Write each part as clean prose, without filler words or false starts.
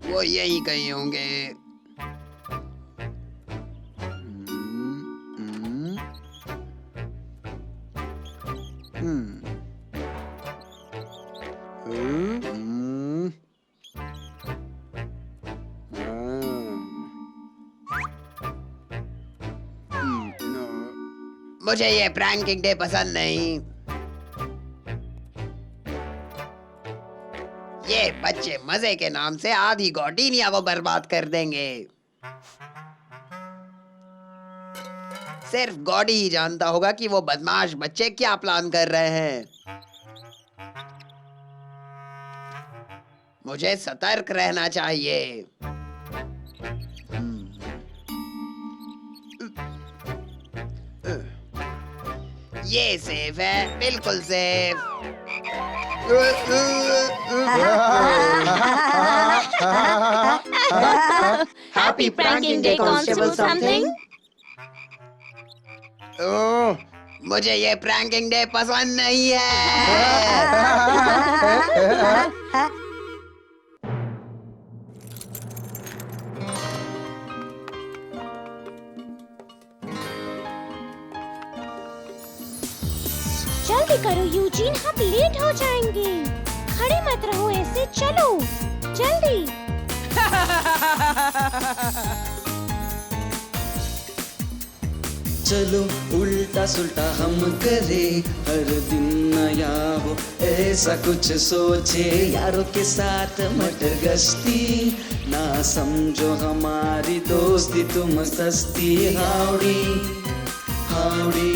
वो यही कहीं होंगे। मुझे ये प्रैंकिंग डे पसंद नहीं। ये बच्चे मजे के नाम से आधी गॉर्डिनिया को बर्बाद कर देंगे। सिर्फ गॉडी ही जानता होगा कि वो बदमाश बच्चे क्या प्लान कर रहे हैं। मुझे सतर्क रहना चाहिए। ये सेफ है, बिल्कुल safe. Happy pranking day, Constable something. ओह, मुझे ये प्रैंकिंग डे पसंद नहीं है। जल्दी करो यूजीन, हम लेट हो जाएंगे। खड़े मत रहो ऐसे, चलो जल्दी। चलो उल्टा सुल्टा हम करे, हर दिन नया हो ऐसा कुछ सोचे। यारों के साथ मटर गश्ती, ना समझो हमारी दोस्ती तुम सस्ती। Howdy howdy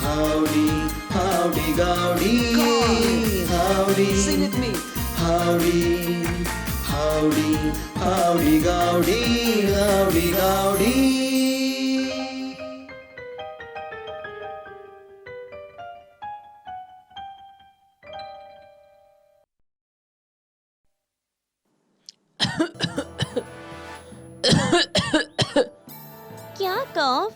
howdy howdy Goudie howdy howdy howdy howdy Goudie howdy Goudie. क्या कफ?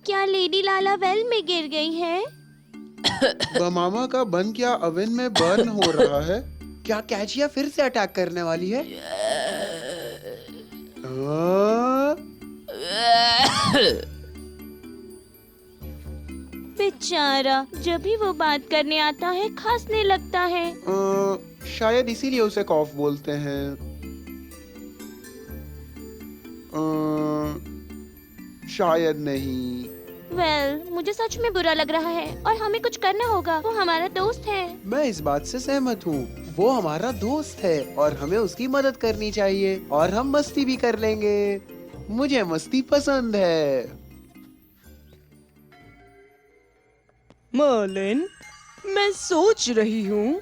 क्या लेडी लाला वेल में गिर गई है? बमामा का बन क्या ओवन में बर्न हो रहा है? क्या कैचिया फिर से अटैक करने वाली है? बेचारा, जब भी वो बात करने आता है खांसने लगता है। शायद इसीलिए उसे कॉफ बोलते हैं। शायद नहीं। मुझे सच में बुरा लग रहा है और हमें कुछ करना होगा। वो हमारा दोस्त है। मैं इस बात से सहमत हूँ। वो हमारा दोस्त है और हमें उसकी मदद करनी चाहिए और हम मस्ती भी कर लेंगे। मुझे मस्ती पसंद है। मर्लिन, मैं सोच रही हूँ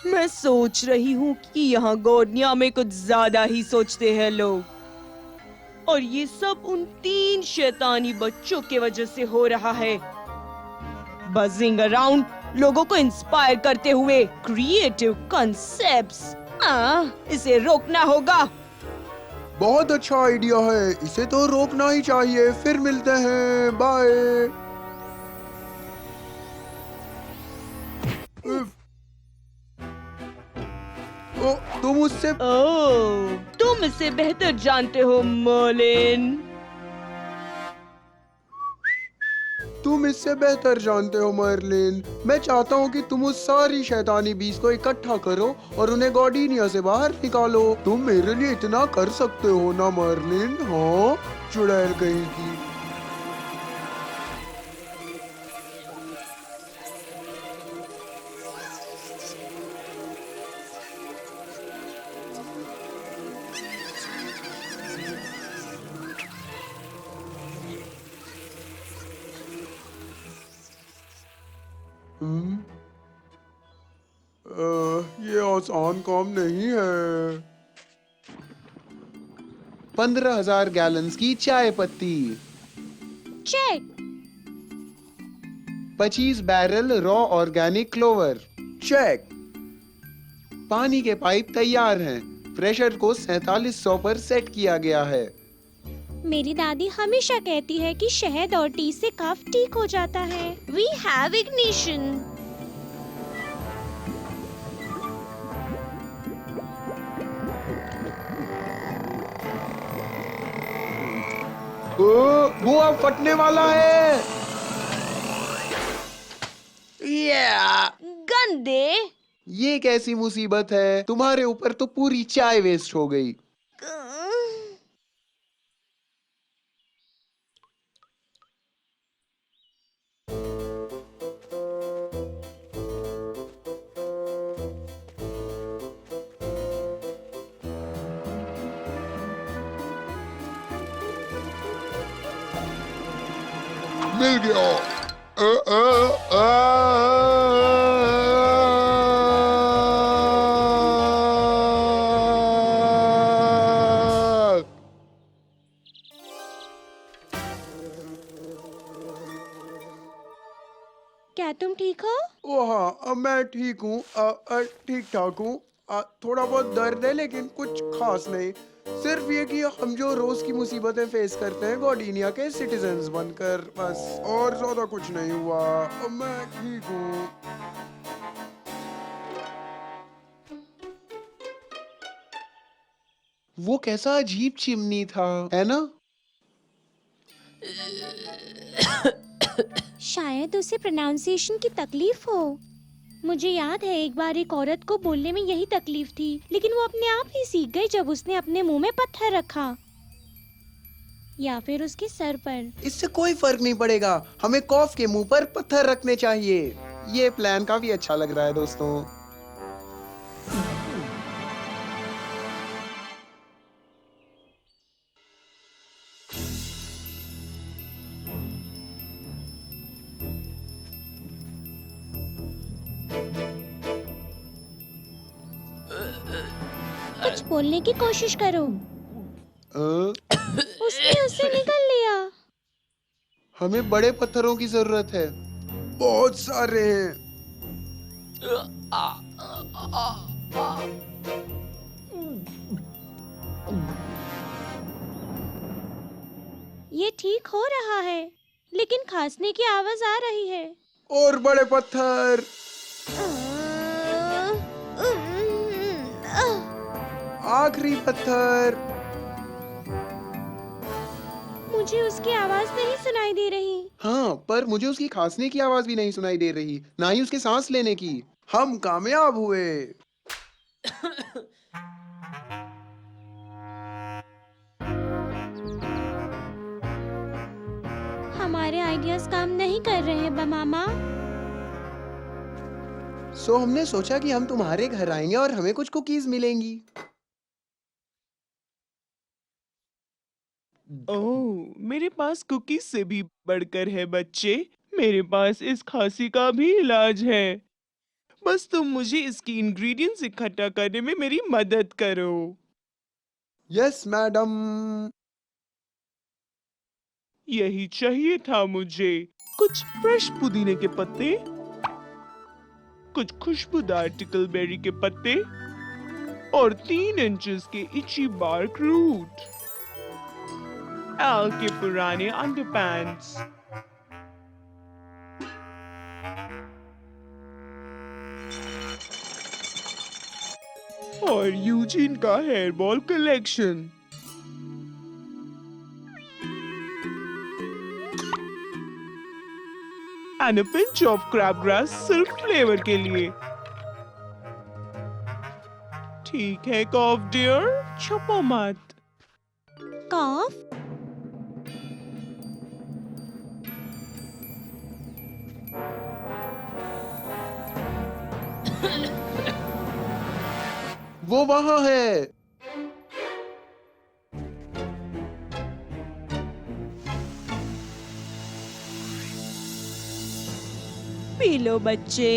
मैं सोच रही हूँ कि यहाँ गोडनिया में कुछ ज्यादा ही सोचते हैं लोग, और ये सब उन 3 शैतानी बच्चों के वजह से हो रहा है। बजिंग अराउंड, लोगों को इंस्पायर करते हुए क्रिएटिव कॉन्सेप्ट्स। इसे रोकना होगा। बहुत अच्छा आइडिया है, इसे तो रोकना ही चाहिए। फिर मिलते हैं, बाय। तुम इसे बेहतर जानते हो मर्लिन। तुम इससे बेहतर जानते हो मर्लिन। मैं चाहता हूँ कि तुम उस सारी शैतानी बीज को इकट्ठा करो और उन्हें गॉर्डिनिया से बाहर निकालो। तुम मेरे लिए इतना कर सकते हो ना मर्लिन? हाँ, चुड़ैल कहीं की। ये आसान काम नहीं है। 15,000 गैलन्स की चाय पत्ती। Check. 25 barrel raw organic clover. Check. पानी के पाइप तैयार हैं। प्रेशर को 4700 पर सेट किया गया है। मेरी दादी हमेशा कहती है कि शहद और टी से कफ ठीक हो जाता है। We have ignition। वो अब फटने वाला है। गंदे। ये कैसी मुसीबत है? तुम्हारे ऊपर तो पूरी चाय वेस्ट हो गई। मिल गया। क्या तुम ठीक हो? ओ हाँ, अब मैं ठीक हूँ, ठीक ठाक हूँ। थोड़ा बहुत दर्द है लेकिन कुछ खास नहीं। सिर्फ ये कि हम जो रोज की मुसीबतें फेस करते हैं गॉर्डिनिया के सिटीजन्स बनकर, बस, और ज्यादा कुछ नहीं हुआ। अब मैं ठीक हूँ। वो कैसा अजीब चिमनी था, है ना? शायद उसे प्रोनाउंसिएशन की तकलीफ हो। मुझे याद है एक बार एक औरत को बोलने में यही तकलीफ थी, लेकिन वो अपने आप ही सीख गई जब उसने अपने मुंह में पत्थर रखा या फिर उसके सर पर। इससे कोई फर्क नहीं पड़ेगा। हमें कॉफ के मुंह पर पत्थर रखने चाहिए। ये प्लान काफी अच्छा लग रहा है दोस्तों। कुछ बोलने की कोशिश करो। उसने उसे निगल लिया। हमें बड़े पत्थरों की जरूरत है। बहुत सारे हैं। ये ठीक हो रहा है, लेकिन खांसने की आवाज आ रही है। और बड़े पत्थर। आखिरी पत्थर। मुझे उसकी आवाज नहीं सुनाई दे रही। हाँ, पर मुझे उसकी खांसने की आवाज भी नहीं सुनाई दे रही, ना ही उसके सांस लेने की। हम कामयाब हुए। हमारे आइडियाज काम नहीं कर रहे हैं मामा। सो हमने सोचा कि हम तुम्हारे घर आएंगे और हमें कुछ कुकीज मिलेंगी। ओह, मेरे पास कुकीज से भी बढ़कर है बच्चे। मेरे पास इस खांसी का भी इलाज है। बस तुम मुझे इसकी इंग्रेडिएंट्स इकट्ठा करने में मेरी मदद करो। Yes madam. यही चाहिए था मुझे। कुछ फ्रेश पुदीने के पत्ते, कुछ खुशबूदार टिकलबेरी के पत्ते और 3 इंचेस के इची बार्क रूट। एल के पुराने अंडरपैंट्स। और यूजीन का hair ball collection. And a pinch of crabgrass सिर्फ फ्लेवर के लिए। ठीक है कॉफ डियर, छुपो मत। कॉफ? वो वहाँ है। पी लो बच्चे।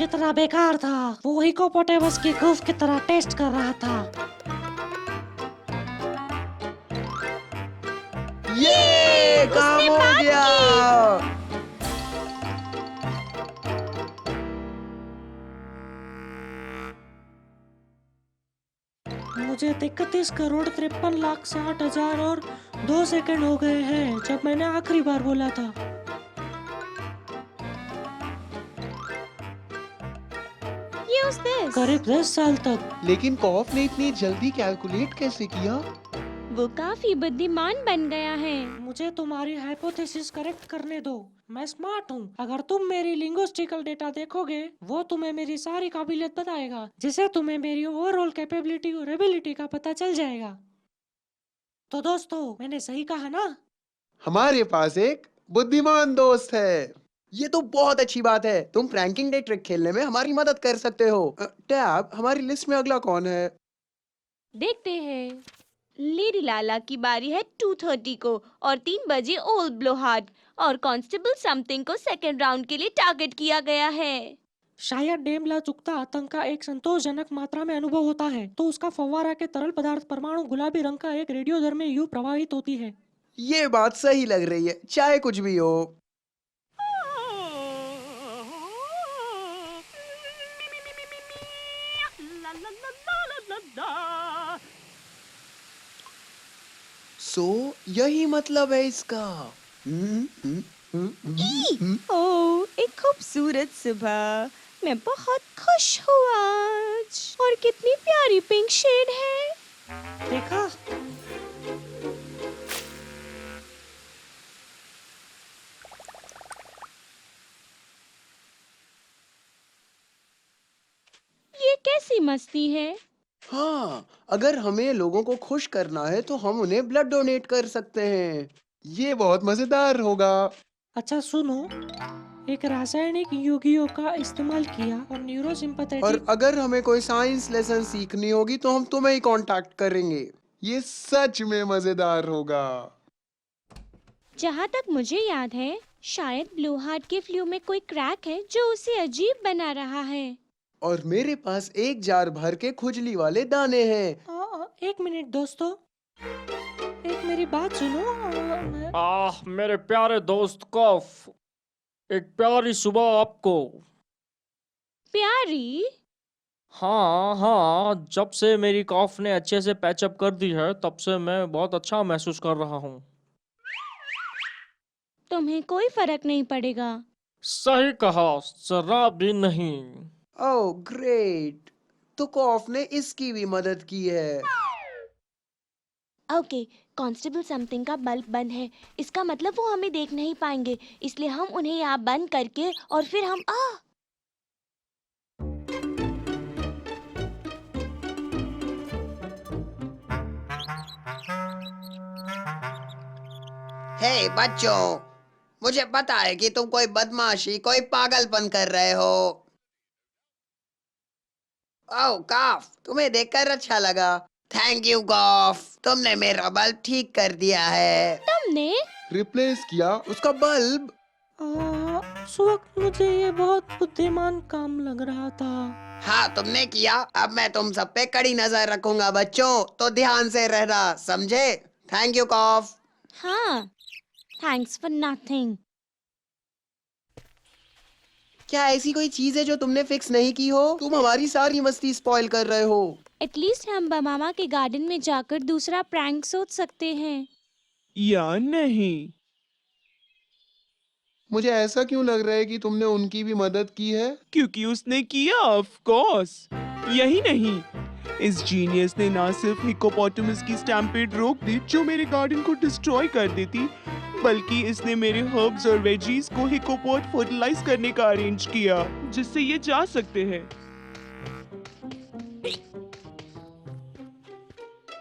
कितना बेकार था। वो हिप्पोपोटामस की गूफ की तरह टेस्ट कर रहा था। ये काम हो गया। मुझे 31,53,60,60 और 2 सेकंड हो गए हैं जब मैंने आखिरी बार बोला था। Use this. करीब 10 साल तक। लेकिन कॉफ ने इतनी जल्दी कैलकुलेट कैसे किया? वो काफी बुद्धिमान बन गया है। मुझे तुम्हारी हाइपोथेसिस करेक्ट करने दो। मैं स्मार्ट हूँ। अगर तुम मेरी लिंग्विस्टिकल डेटा देखोगे, वो तुम्हें मेरी सारी काबिलियत बताएगा, जिससे तुम्हें मेरी ओवरऑल कैपेबिलिटी और एबिलिटी का पता चल जाएगा। तो दोस्तों, मैंने सही कहा ना? हमारे पास एक बुद्धिमान दोस्त है। ये तो बहुत अच्छी बात है। तुम प्रैंकिंग डे ट्रिक खेलने में हमारी मदद कर सकते हो। टैब, हमारी लिस्ट में अगला कौन है? देखते हैं। लेडी लाला की बारी है 2:30 को और 3 बजे ओल्ड ब्लोहार्ट और कांस्टेबल समथिंग को सेकंड राउंड के लिए टारगेट किया गया है। शायद डेमला चुकता आतंक का एक संतोषजनक मात्रा में अनुभव होता है, तो उसका फव्वारा के तरल पदार्थ परमाणु गुलाबी रंग का एक रेडियोधर्मी यूं प्रवाहित होती है। ये बात सही लग रही है, चाहे कुछ भी हो। यही मतलब है इसका। ओह, एक खूबसूरत सुबह। मैं बहुत खुश हूँ आज। और कितनी प्यारी पिंक शेड है। देखा? ये कैसी मस्ती है? हाँ, अगर हमें लोगों को खुश करना है तो हम उन्हें ब्लड डोनेट कर सकते हैं। ये बहुत मजेदार होगा। अच्छा सुनो, एक रासायनिक युगियों का इस्तेमाल किया और और न्यूरोसिम्पैथेटिक। अगर हमें कोई साइंस लेसन सीखनी होगी तो हम तुम्हें ही कांटेक्ट करेंगे। ये सच में मजेदार होगा। जहाँ तक मुझे याद है, शायद ब्लोहार्ट के फ्लू में कोई क्रैक है जो उसे अजीब बना रहा है। और मेरे पास एक जार भर के खुजली वाले दाने हैं। एक मिनट दोस्तों, एक मेरी बात सुनो। मेरे प्यारे दोस्त कॉफ, एक प्यारी सुबह आपको। प्यारी? हाँ, जब से मेरी कॉफ ने अच्छे से पैचअप कर दी है, तब से मैं बहुत अच्छा महसूस कर रहा हूँ। तुम्हें कोई फर्क नहीं पड़ेगा। सही कहा, जरा भी नहीं। ओह ग्रेट, तो कॉफ ने इसकी भी मदद की है। ओके, कांस्टेबल समथिंग का बल्ब बंद है। इसका मतलब वो हमें देख नहीं पाएंगे, इसलिए हम उन्हें यहाँ बंद करके और फिर हम हे बच्चों, मुझे पता है कि तुम कोई बदमाशी, कोई पागलपन कर रहे हो। ओह कॉफ, तुम्हें देखकर अच्छा लगा। थैंक यू कॉफ, तुमने मेरा बल्ब ठीक कर दिया है। तुमने? रिप्लेस किया उसका बल्ब। उस वक्त मुझे ये बहुत बुद्धिमान काम लग रहा था। हाँ तुमने किया। अब मैं तुम सब पे कड़ी नजर रखूंगा बच्चों, तो ध्यान से रहना, समझे? थैंक यू कॉफ। हाँ, थैंक्स फॉर नथिंग। क्या ऐसी कोई चीज है जो तुमने फिक्स नहीं की हो? तुम हमारी सारी मस्ती स्पॉइल कर रहे हो। एटलीस्ट हम बमामा के गार्डन में जाकर दूसरा प्रैंक सोच सकते हैं। या नहीं? मुझे ऐसा क्यों लग रहा है कि तुमने उनकी भी मदद की है? क्योंकि उसने किया, ऑफ कोर्स। यही नहीं, इस जीनियस ने ना सिर्फ हिप्पोपोटामस की स्टैम्पेड रोक दी जो मेरे गार्डन को डिस्ट्रॉय कर देती, बल्कि इसने मेरे हर्ब्स और वेजीज को हिप्पोपोट फर्टिलाइज करने का अरेंज किया, जिससे ये जा सकते हैं।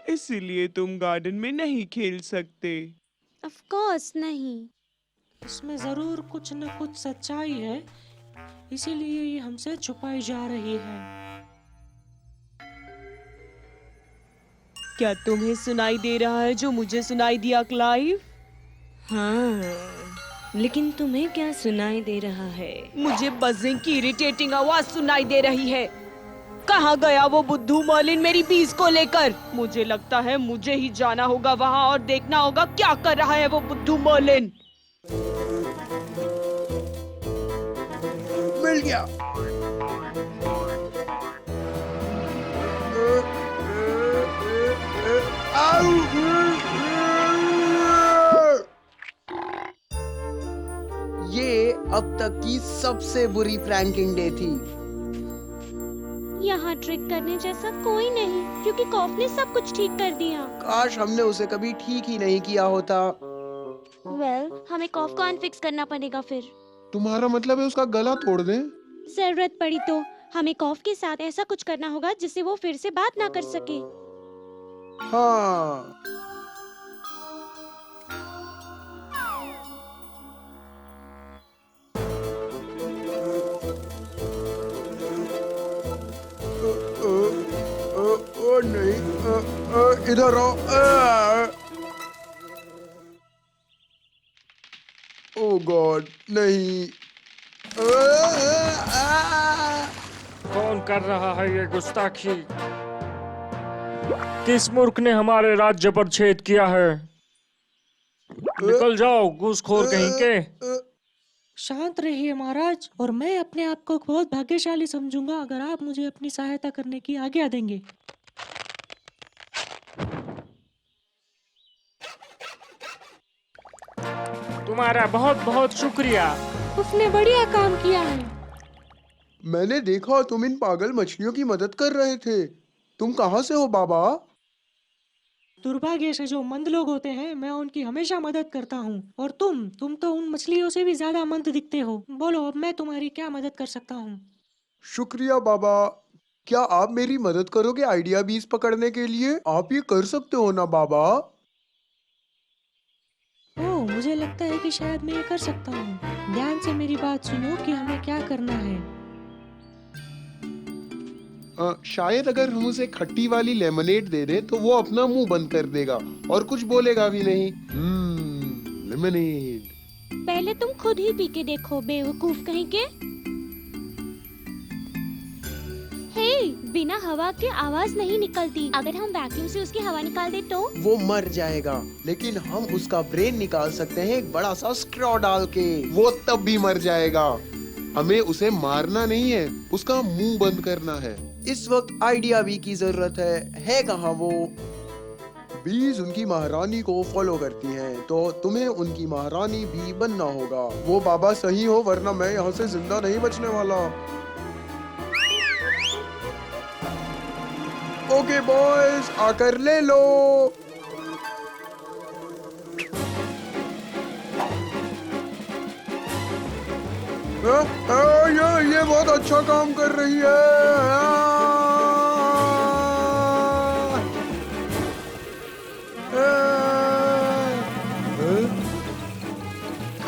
इसीलिए तुम गार्डन में नहीं खेल सकते। ऑफ कोर्स नहीं। इसमें जरूर कुछ न कुछ सच्चाई है, इसीलिए ये हमसे छुपाई जा रही है। क्या तुम्हें सुनाई दे रहा है जो मुझे सुनाई दिया, क्लाइव? हाँ, लेकिन तुम्हें क्या सुनाई दे रहा है? मुझे बजिंग की इरिटेटिंग आवाज सुनाई दे रही है। कहाँ गया वो बुद्धू मर्लिन मेरी बीज को लेकर? मुझे लगता है मुझे ही जाना होगा वहाँ और देखना होगा क्या कर रहा है वो बुद्धू मर्लिन। मिल गया। ये अब तक की सबसे बुरी प्रैंकिंग डे थी। यहाँ ट्रिक करने जैसा कोई नहीं, क्योंकि कॉफ ने सब कुछ ठीक कर दिया। काश हमने उसे कभी ठीक ही नहीं किया होता। हमें कॉफ को अनफिक्स करना पड़ेगा फिर। तुम्हारा मतलब है उसका गला तोड़ दें? जरूरत पड़ी तो हमें कॉफ के साथ ऐसा कुछ करना होगा जिससे वो फिर से बात ना कर सके। हाँ, नहीं, इधर आओ। ओ गॉड, नहीं। कौन कर रहा है ये गुस्ताखी? किस मूर्ख ने हमारे राज्य पर छेद किया है? निकल जाओ घूसखोर कहीं के। शांत रहिए महाराज, और मैं अपने आप को बहुत भाग्यशाली समझूंगा अगर आप मुझे अपनी सहायता करने की आज्ञा देंगे। तुम्हारा बहुत बहुत शुक्रिया। उसने बढ़िया काम किया है। मैंने देखा तुम इन पागल मछलियों की मदद कर रहे थे। तुम कहाँ से हो बाबा? दुर्भाग्य से जो मंद लोग होते हैं मैं उनकी हमेशा मदद करता हूँ, और तुम तो उन मछलियों से भी ज्यादा मंद दिखते हो। बोलो अब मैं तुम्हारी क्या मदद कर सकता हूँ? शुक्रिया बाबा। क्या आप मेरी मदद करोगे आइडिया बीज पकड़ने के लिए? आप ये कर सकते हो ना बाबा? ओह, मुझे लगता है कि शायद मैं ये कर सकता हूँ। ध्यान से मेरी बात सुनो कि हमें क्या करना है। शायद अगर हम उसे खट्टी वाली लेमनेड दे दें तो वो अपना मुंह बंद कर देगा और कुछ बोलेगा भी नहीं। लेमनेड। पहले तुम खुद ही पी के देखो, बेवकूफ कहीं के। हे, बिना हवा के आवाज नहीं निकलती। अगर हम वैक्यूम से उसकी हवा निकाल दे तो? वो मर जाएगा, लेकिन हम उसका ब्रेन निकाल सकते हैं एक बड़ा सा स्ट्रॉ डाल के। वो तब भी मर जाएगा। हमें उसे मारना नहीं है, उसका मुंह बंद करना है। इस वक्त आइडिया बी की जरूरत है कहाँ वो? बीज उनकी महारानी को फॉलो करती हैं, तो तुम्हें उनकी महारानी भी बनना होगा। वो बाबा सही हो, वरना मैं यहाँ से जिंदा नहीं बचने वाला। ओके बॉयज, आकर ले लो। ये बहुत अच्छा काम कर रही है।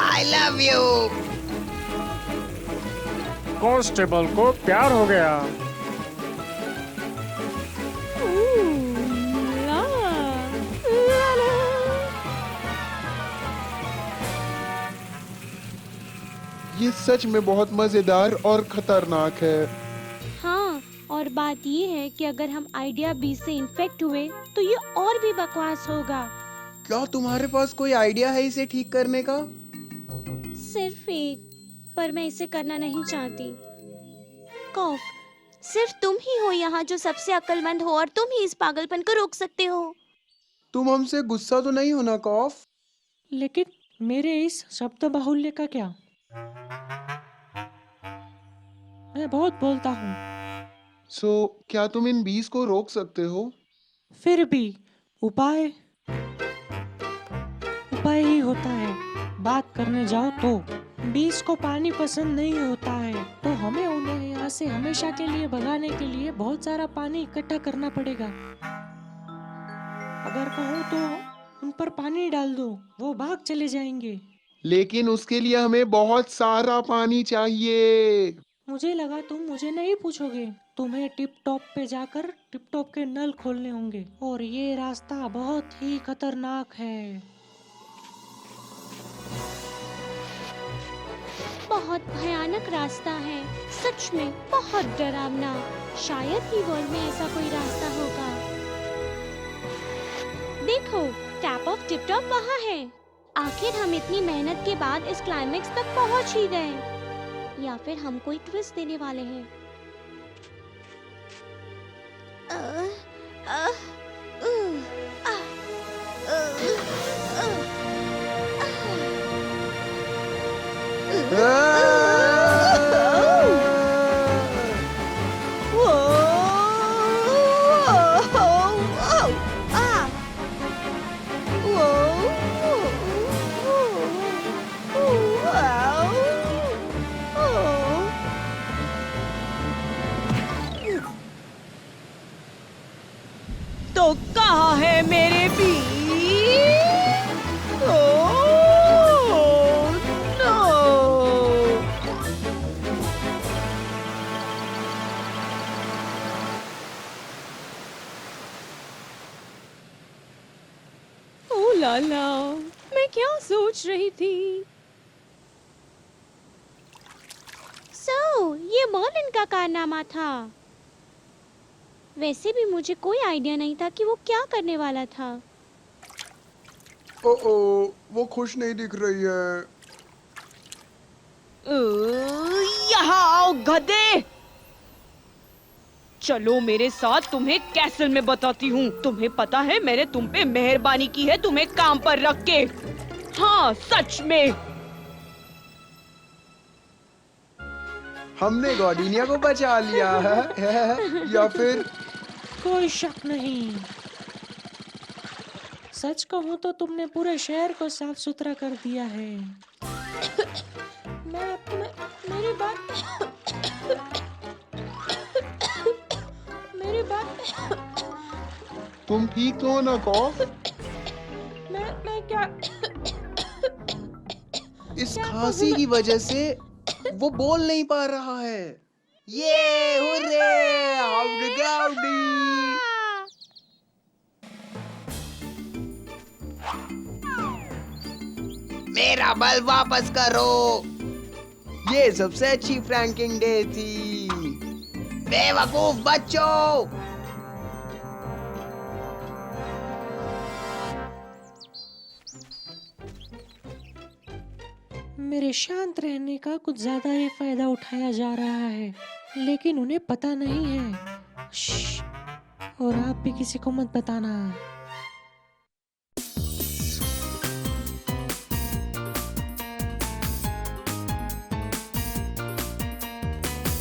I love you. कांस्टेबल को प्यार हो गया। ये सच में बहुत मजेदार और खतरनाक है। हाँ, और बात ये है कि अगर हम आइडिया बी से इन्फेक्ट हुए तो ये और भी बकवास होगा। क्या तुम्हारे पास कोई आइडिया है इसे ठीक करने का? सिर्फ एक, पर मैं इसे करना नहीं चाहती। कॉफ, सिर्फ तुम ही हो यहाँ जो सबसे अक्लमंद हो, और तुम ही इस पागलपन को रोक सकते हो। तुम हमसे गुस्सा तो नहीं होना कॉफ? लेकिन मेरे इस शब्द बाहुल्य का क्या? मैं बहुत बोलता हूँ। क्या तुम इन बीज को रोक सकते हो? फिर भी उपाय ही होता है। बात करने जाओ तो बीज को पानी पसंद नहीं होता है, तो हमें उन्हें यहाँ से हमेशा के लिए भगाने के लिए बहुत सारा पानी इकट्ठा करना पड़ेगा। अगर कहूँ तो उन पर पानी डाल दो, वो भाग चले जाएंगे। लेकिन उसके लिए हमें बहुत सारा पानी चाहिए। मुझे लगा तुम मुझे नहीं पूछोगे। तुम्हें टिप टॉप पे जाकर टिप टॉप के नल खोलने होंगे, और ये रास्ता बहुत ही खतरनाक है। बहुत भयानक रास्ता है, सच में बहुत डरावना। शायद ही वर्ल्ड में ऐसा कोई रास्ता होगा। देखो, टैप ऑफ टिप टॉप वहाँ है। आखिर हम इतनी मेहनत के बाद इस क्लाइमेक्स तक पहुँच ही गए। या फिर हम कोई ट्विस्ट देने वाले हैं। तो कहाँ है मेरे बीज? लाला, मैं क्या सोच रही थी? ये मर्लिन का कारनामा था। वैसे भी मुझे कोई आइडिया नहीं था कि वो क्या करने वाला था। ओ, वो खुश नहीं दिख रही है। यहाँ आओ गधे। चलो मेरे साथ, तुम्हें कैसल में बताती हूँ। तुम्हें पता है मैंने तुम पे मेहरबानी की है तुम्हें काम पर रख के। हाँ, सच में। हमने गॉर्डिनिया को बचा लिया है या फिर कोई शक नहीं। सच कहूँ तो तुमने पूरे शहर को साफ सुथरा कर दिया है। मेरी बात तुम ठीक तो हो ना कॉफ? मैं क्या इस खांसी की वजह से वो बोल नहीं पा रहा है। ये हुर्रे, हाउडी गाउडी। मेरा बल वापस करो। ये सबसे अच्छी फ्रैंकिंग डे थी। बेवकूफ बच्चों। मेरे शांत रहने का कुछ ज्यादा ही फायदा उठाया जा रहा है, लेकिन उन्हें पता नहीं है। श्श, और आप भी किसी को मत बताना।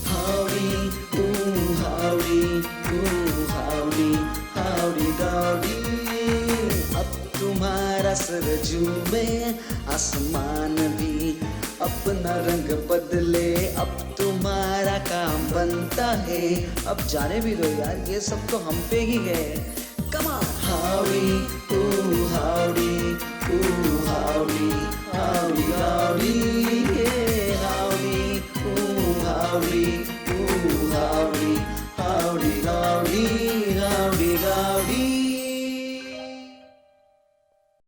Howdy, ooh, howdy, ooh, howdy, howdy, howdy. अब तुम्हारा सर झूमे, आसमान भी अपना रंग बदले। अब तुम्हारा काम बनता है। अब जाने भी दो यार, ये सब तो हम पे ही है। Come on, howdy, ooh, howdy, ooh, howdy, howdy, howdy.